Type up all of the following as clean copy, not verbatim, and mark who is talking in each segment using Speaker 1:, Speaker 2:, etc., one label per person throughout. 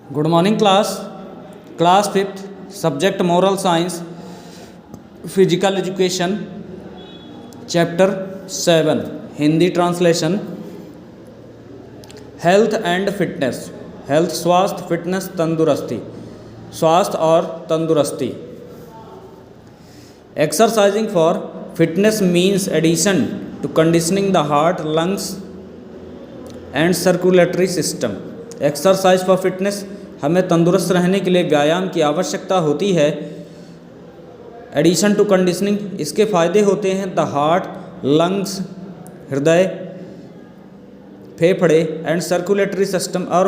Speaker 1: Good morning class fifth subject moral science physical education chapter 7 Hindi translation health and fitness. Health स्वास्थ्य, fitness तंदुरुस्ती, स्वास्थ्य और तंदुरुस्ती। Exercising for fitness means addition to conditioning the heart, lungs and circulatory system. Exercise for fitness, हमें तंदुरुस्त रहने के लिए व्यायाम की आवश्यकता होती है। एडिशन टू कंडीशनिंग, इसके फायदे होते हैं द हार्ट, लंग्स हृदय, फेफड़े एंड सर्कुलेटरी सिस्टम और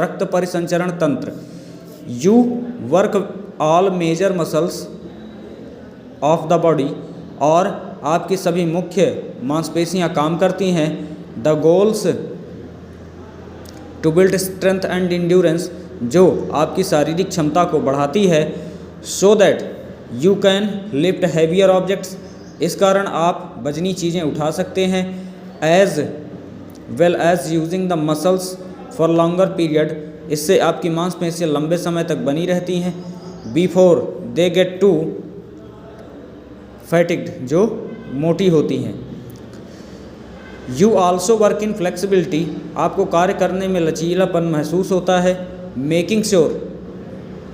Speaker 1: रक्त परिसंचरण तंत्र। You work all major muscles of the body, और आपकी सभी मुख्य मांसपेशियां काम करती हैं। The goals to build strength and endurance, जो आपकी शारीरिक क्षमता को बढ़ाती है। So that you can lift heavier objects, इस कारण आप वजनी चीज़ें उठा सकते हैं। As well as using the muscles for longer period, इससे आपकी मांसपेशियां लंबे समय तक बनी रहती हैं। Before they gate to fatigued, जो मोटी होती हैं। You also work in flexibility, आपको कार्य करने में लचीलापन महसूस होता है। Making sure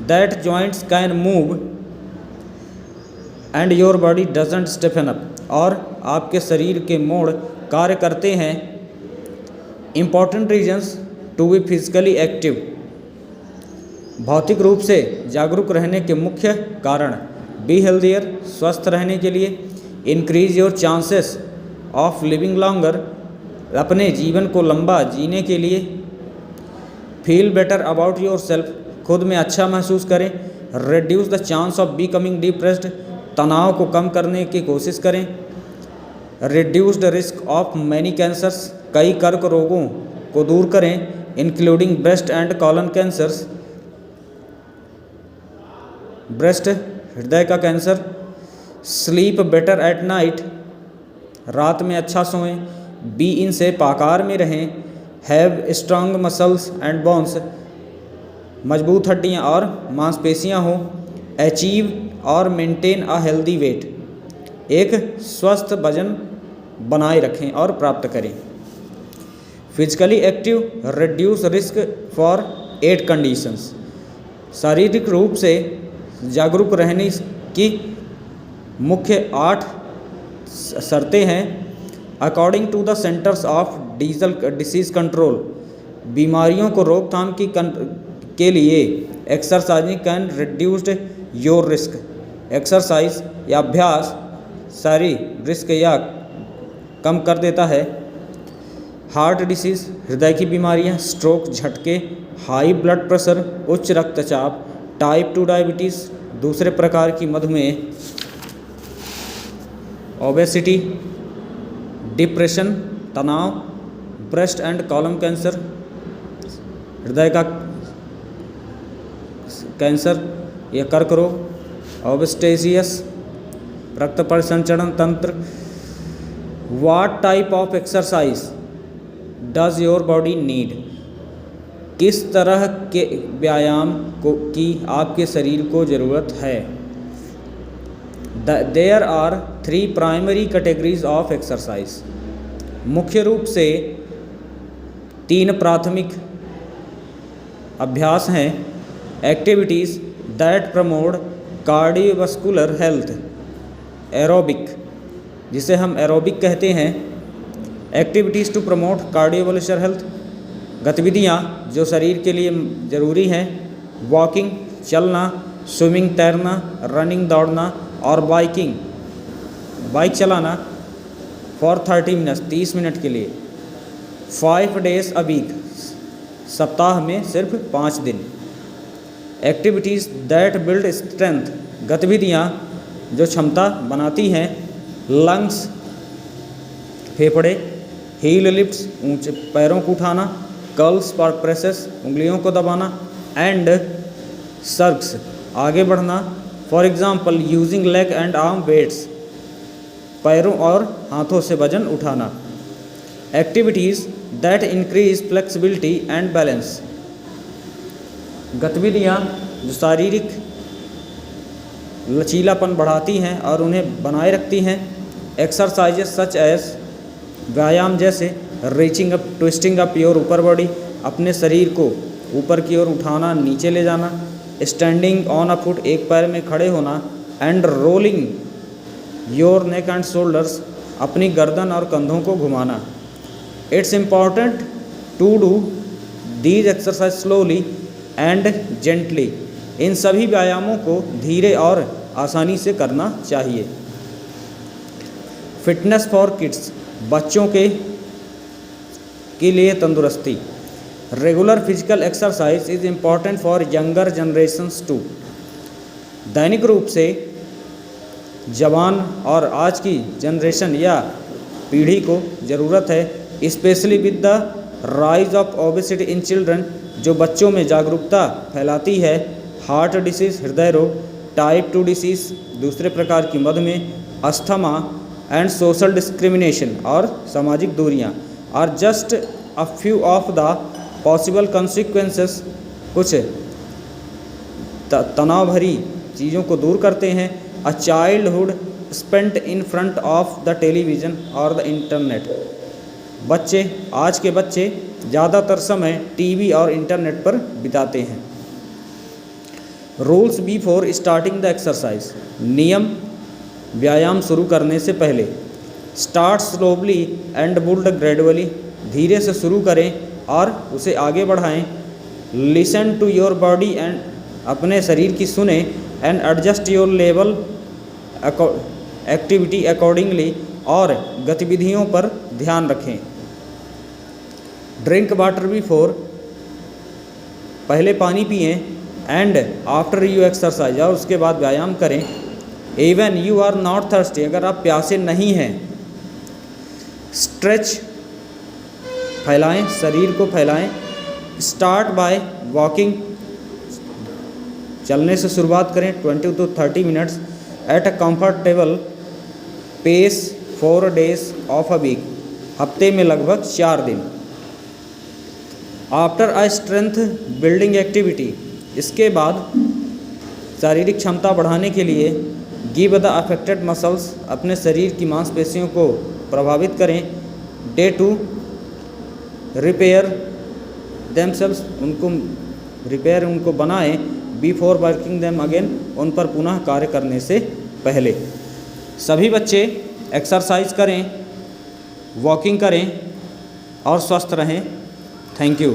Speaker 1: that joints can move and your body doesn't stiffen up, और आपके शरीर के मोड़ कार्य करते हैं। Important reasons to be physically active, भौतिक रूप से जागरूक रहने के मुख्य कारण। बी हेल्दियर, स्वस्थ रहने के लिए। Increase your chances of living longer, अपने जीवन को लंबा जीने के लिए। Feel better about your self, खुद में अच्छा महसूस करें। Reduce the chance of becoming depressed, तनाव को कम करने की कोशिश करें। Reduce the risk of many cancers, कई कर्क रोगों को दूर करें, including breast and colon cancers, breast हृदय का cancer. Sleep better at night, रात में अच्छा सोएं। बी इन शेप, आकार में रहें। Have strong muscles and bones, मजबूत हड्डियाँ और मांसपेशियाँ हों। अचीव और मेंटेन अ हेल्दी वेट, एक स्वस्थ वजन बनाए रखें और प्राप्त करें। Physically active reduce risk for 8 conditions, शारीरिक रूप से जागरूक रहने की मुख्य 8 शर्तें हैं। According to the Centers of Disease Control, बीमारियों को रोकथाम के लिए exercising can reduced your risk, exercise या अभ्यास सारी रिस्क या कम कर देता है। हार्ट डिसीज़, हृदय की बीमारियां, स्ट्रोक, झटके, हाई ब्लड प्रेशर, उच्च रक्तचाप, टाइप 2 डायबिटीज़, दूसरे प्रकार की मधुमेह, ओबेसिटी, डिप्रेशन, तनाव, ब्रेस्ट एंड कॉलम कैंसर, हृदय का कैंसर या कर्क रोग, ओबेस्टेसियस, रक्त परिसंचरण तंत्र। What type of exercise does your body need, किस तरह के व्यायाम की आपके शरीर को ज़रूरत है। There are 3 primary categories of exercise, मुख्य रूप से 3 प्राथमिक अभ्यास हैं। Activities that promote cardiovascular health, aerobic, जिसे हम एरोबिक कहते हैं। Activities to promote cardiovascular health, गतिविधियाँ जो शरीर के लिए ज़रूरी हैं। वॉकिंग, चलना, स्विमिंग, तैरना, रनिंग, दौड़ना, और बाइक चलाना फॉर 30 मिनट्स, 30 मिनट के लिए। 5 डेज अ वीक, सप्ताह में सिर्फ 5 दिन। एक्टिविटीज़ दैट बिल्ड स्ट्रेंथ, गतिविधियाँ जो क्षमता बनाती हैं। लंग्स, फेफड़े। हील लिफ्ट्स, ऊंचे पैरों को उठाना। कर्ल्स और प्रेसेस, उंगलियों को दबाना। एंड सर्क्स, आगे बढ़ना। For example using leg and arm weights, पैरों और हाथों से वजन उठाना। Activities that increase flexibility and balance, गतिविधियाँ जो शारीरिक लचीलापन बढ़ाती हैं और उन्हें बनाए रखती हैं। एक्सरसाइजेस सच एज, व्यायाम जैसे reaching up, twisting up your upper body, अपने शरीर को ऊपर की ओर उठाना, नीचे ले जाना। स्टैंडिंग ऑन अ फुट, एक पैर में खड़े होना। And rolling your neck and shoulders, अपनी गर्दन और कंधों को घुमाना। It's important to do these exercise slowly and gently, इन सभी व्यायामों को धीरे और आसानी से करना चाहिए। फिटनेस फॉर किड्स, बच्चों के लिए तंदुरुस्ती। Regular physical exercise is important for younger generations too, दैनिक रूप से जवान और आज की जनरेशन या पीढ़ी को ज़रूरत है। Specially with the rise of obesity in children, जो बच्चों में जागरूकता फैलाती है। हार्ट डिसीज़, हृदय रोग। टाइप 2 डिसीज़, दूसरे प्रकार की मधुमेह। अस्थमा एंड सोशल डिस्क्रिमिनेशन, और सामाजिक दूरियां। Are just a few of the possible consequences, कुछ तनाव भरी चीज़ों को दूर करते हैं। A childhood spent in front of the television और द इंटरनेट, आज के बच्चे ज़्यादातर समय टीवी और इंटरनेट पर बिताते हैं। Rules before starting the exercise, नियम व्यायाम शुरू करने से पहले। Start slowly and build gradually, धीरे से शुरू करें और उसे आगे बढ़ाएं। Listen to your body and, अपने शरीर की सुने। And adjust your level activity accordingly, और गतिविधियों पर ध्यान रखें। ड्रिंक वाटर बिफोर, पहले पानी पिएं। एंड आफ्टर यू एक्सरसाइज, और उसके बाद व्यायाम करें। Even you are not thirsty, अगर आप प्यासे नहीं हैं। स्ट्रेच, फैलाएं, शरीर को फैलाएं। स्टार्ट बाय वॉकिंग, चलने से शुरुआत करें 20 to 30 minutes at a comfortable pace 4 days of a week, हफ्ते में लगभग 4 दिन। After a strength building activity, इसके बाद शारीरिक क्षमता बढ़ाने के लिए गिव द अफेक्टेड मसल्स, अपने शरीर की मांसपेशियों को प्रभावित करें। डे टू रिपेयर देमसेल्स, उनको बनाएं। बिफोर वर्किंग देम अगेन, उन पर पुनः कार्य करने से पहले। सभी बच्चे एक्सरसाइज करें, वॉकिंग करें और स्वस्थ रहें। Thank you.